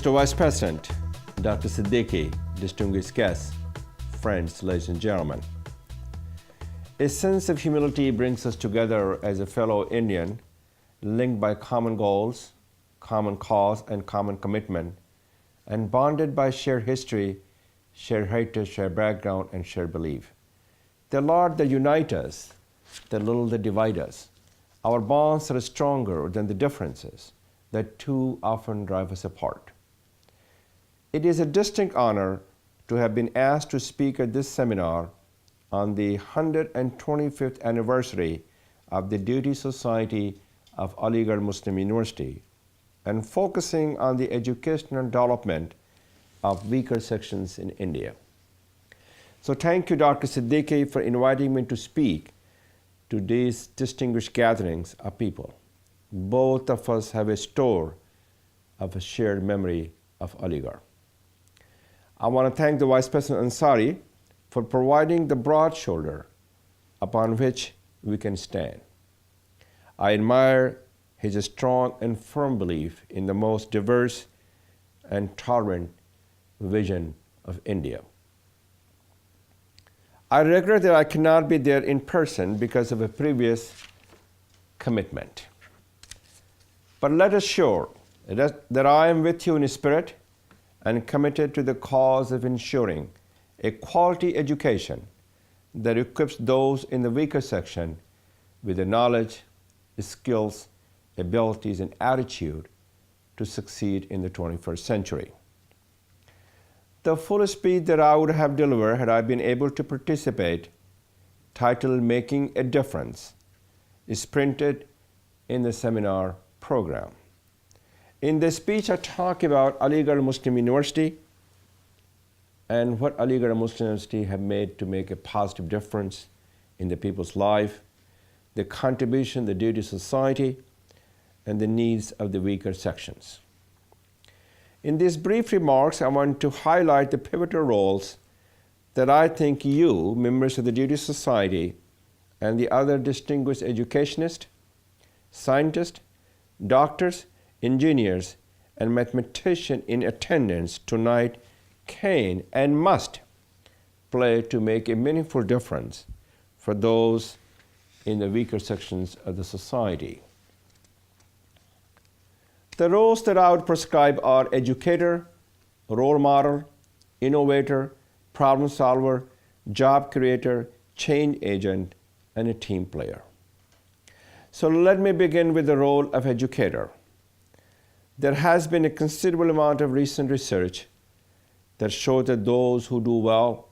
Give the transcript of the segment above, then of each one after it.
Mr. Vice President, Dr. Siddiqui, distinguished guests, friends, ladies and gentlemen. A sense of humility brings us together as a fellow Indian, linked by common goals, common cause, and common commitment, and bonded by shared history, shared heritage, shared background, and shared belief. The Lord that unite us, the little that divide us. Our bonds are stronger than the differences that too often drive us apart. It is a distinct honor to have been asked to speak at this seminar on the 125th anniversary of the Duty Society of Aligarh Muslim University and focusing on the educational development of weaker sections in India. So thank you, Dr. Siddiqui, for inviting me to speak to these distinguished gatherings of people. Both of us have a store of a shared memory of Aligarh. I want to thank the Vice President Ansari for providing the broad shoulder upon which we can stand. I admire his strong and firm belief in the most diverse and tolerant vision of India. I regret that I cannot be there in person because of a previous commitment. But let us assure that I am with you in spirit and committed to the cause of ensuring a quality education that equips those in the weaker section with the knowledge, skills, abilities, and attitude to succeed in the 21st century. The full speech that I would have delivered had I been able to participate, titled Making a Difference, is printed in the seminar program. In the speech, I talk about Aligarh Muslim University and what Aligarh Muslim University have made to make a positive difference in the people's life, the contribution, the duty society, and the needs of the weaker sections. In these brief remarks, I want to highlight the pivotal roles that I think you, members of the Duty Society, and the other distinguished educationists, scientists, doctors, engineers, and mathematicians in attendance tonight can and must play to make a meaningful difference for those in the weaker sections of the society. The roles that I would prescribe are educator, role model, innovator, problem solver, job creator, change agent, and a team player. So let me begin with the role of educator. There has been a considerable amount of recent research that shows that those who do well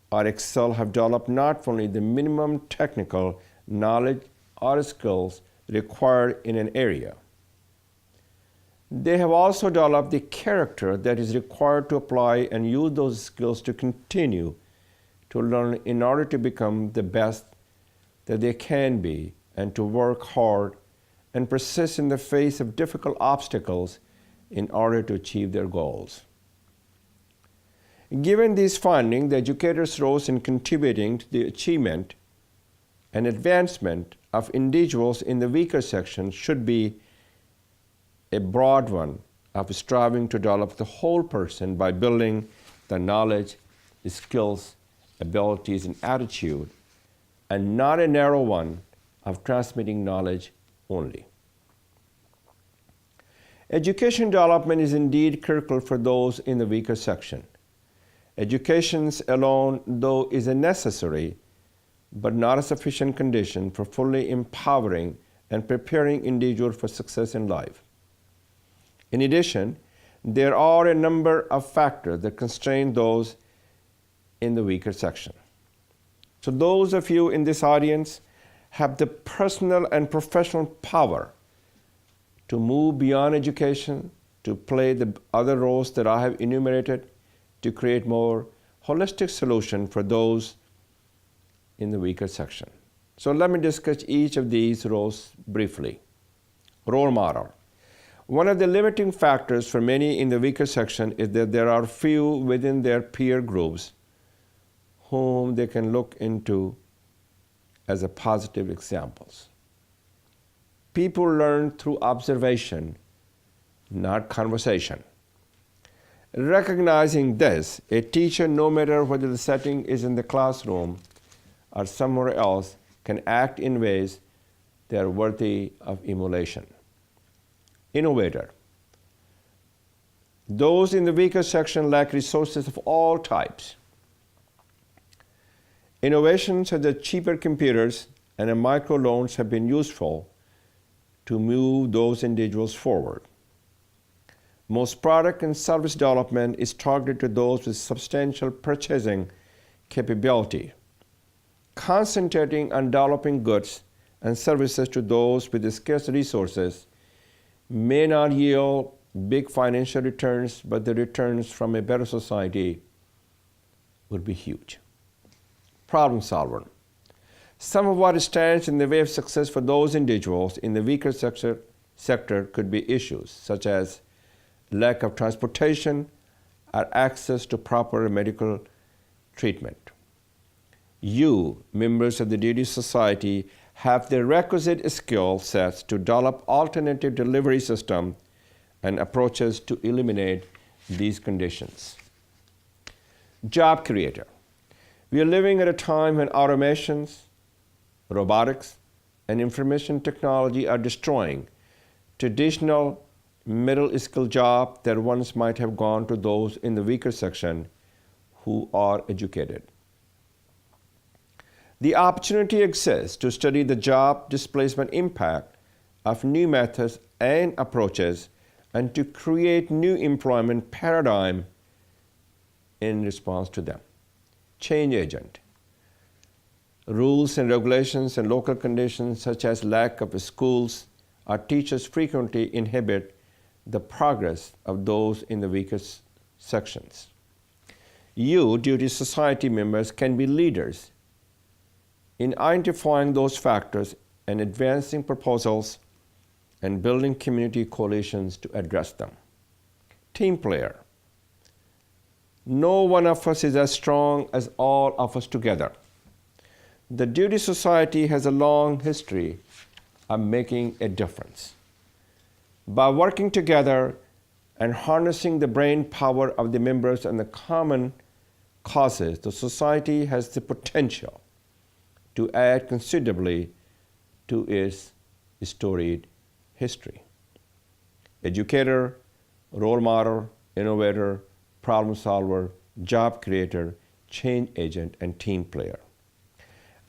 or excel have developed not only the minimum technical knowledge or skills required in an area, they have also developed the character that is required to apply and use those skills to continue to learn in order to become the best that they can be and to work hard and persist in the face of difficult obstacles in order to achieve their goals. Given these findings, the educator's role in contributing to the achievement and advancement of individuals in the weaker section should be a broad one of striving to develop the whole person by building the knowledge, skills, abilities, and attitude, and not a narrow one of transmitting knowledge only. Education development is indeed critical for those in the weaker section. Education alone, though, is a necessary but not a sufficient condition for fully empowering and preparing individuals for success in life. In addition, there are a number of factors that constrain those in the weaker section. So those of you in this audience have the personal and professional power to move beyond education, to play the other roles that I have enumerated, to create more holistic solution for those in the weaker section. So let me discuss each of these roles briefly. Role model. One of the limiting factors for many in the weaker section is that there are few within their peer groups whom they can look into as a positive examples. People learn through observation not conversation. Recognizing this, a teacher, no matter whether the setting is in the classroom or somewhere else, can act in ways that are worthy of emulation. Innovator. Those in the weaker section lack resources of all types. Innovations such as cheaper computers and microloans have been useful to move those individuals forward. Most product and service development is targeted to those with substantial purchasing capability. Concentrating on developing goods and services to those with scarce resources may not yield big financial returns, but the returns from a better society would be huge. Problem solver. Some of what stands in the way of success for those individuals in the weaker sector could be issues such as lack of transportation or access to proper medical treatment. You, members of the Duty Society, have the requisite skill sets to develop alternative delivery systems and approaches to eliminate these conditions. Job creator. We are living at a time when automations, robotics, and information technology are destroying traditional middle-skill jobs that once might have gone to those in the weaker section who are educated. The opportunity exists to study the job displacement impact of new methods and approaches and to create new employment paradigm in response to them. Change agent. Rules and regulations and local conditions such as lack of schools or teachers frequently inhibit the progress of those in the weakest sections. You, Duty Society members, can be leaders in identifying those factors and advancing proposals and building community coalitions to address them. Team player. No one of us is as strong as all of us together. The Duty Society has a long history of making a difference. By working together and harnessing the brain power of the members and the common causes, the Society has the potential to add considerably to its storied history. Educator, role model, innovator, problem solver, job creator, change agent, and team player.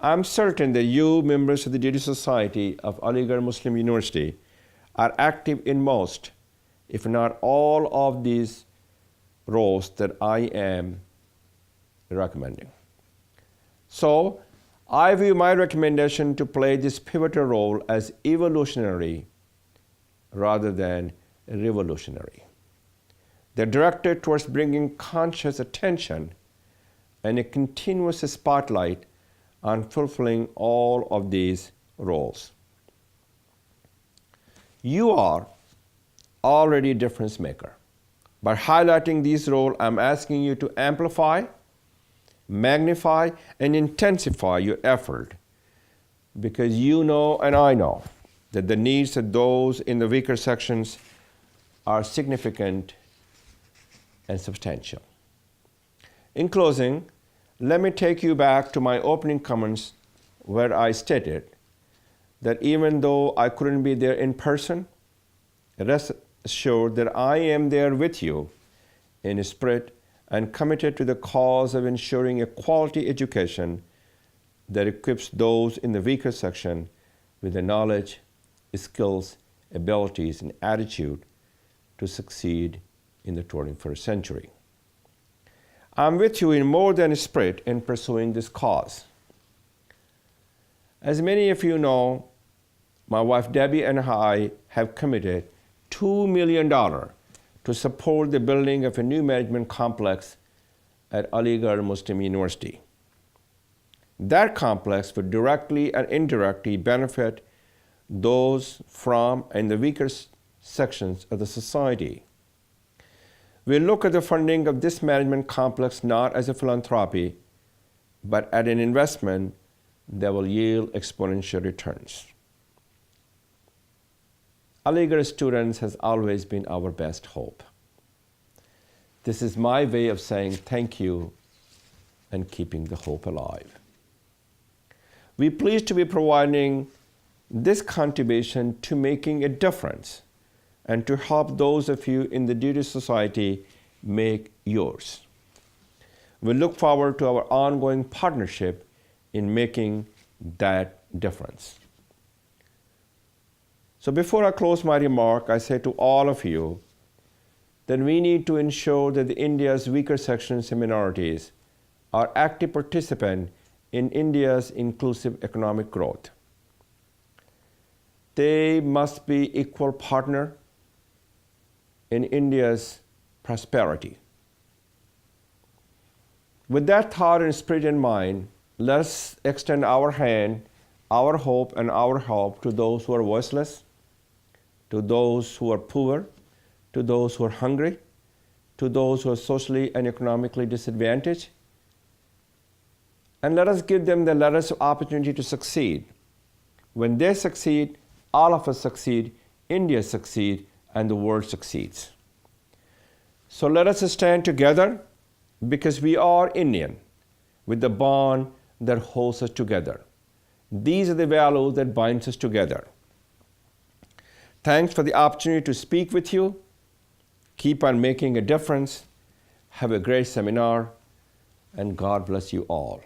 I'm certain that you, members of the Duty Society of Aligarh Muslim University, are active in most, if not all, of these roles that I am recommending. So, I view my recommendation to play this pivotal role as evolutionary rather than revolutionary. They're directed towards bringing conscious attention and a continuous spotlight on fulfilling all of these roles. You are already a difference maker. By highlighting these roles, I'm asking you to amplify, magnify, and intensify your effort, because you know and I know that the needs of those in the weaker sections are significant and substantial. In closing, let me take you back to my opening comments where I stated that even though I couldn't be there in person, rest assured that I am there with you in spirit and committed to the cause of ensuring a quality education that equips those in the weaker section with the knowledge, skills, abilities, and attitude to succeed in the 21st century. I'm with you in more than spirit in pursuing this cause. As many of you know, my wife Debbie and I have committed $2 million to support the building of a new management complex at Aligarh Muslim University. That complex would directly and indirectly benefit those from and the weaker sections of the society. We look at the funding of this management complex not as a philanthropy, but at an investment that will yield exponential returns. Aligarh students has always been our best hope. This is my way of saying thank you and keeping the hope alive. We're pleased to be providing this contribution to making a difference and to help those of you in the Duty Society make yours. We look forward to our ongoing partnership in making that difference. So before I close my remark, I say to all of you that we need to ensure that India's weaker sections and minorities are active participants in India's inclusive economic growth. They must be equal partner in India's prosperity. With that thought and spirit in mind, let's extend our hand, our hope, and our help to those who are voiceless, to those who are poor, to those who are hungry, to those who are socially and economically disadvantaged. And let us give them the latest opportunity to succeed. When they succeed, all of us succeed, India succeeds, and the world succeeds. So let us stand together because we are Indian with the bond that holds us together. These are the values that binds us together. Thanks for the opportunity to speak with you. Keep on making a difference. Have a great seminar, and God bless you all.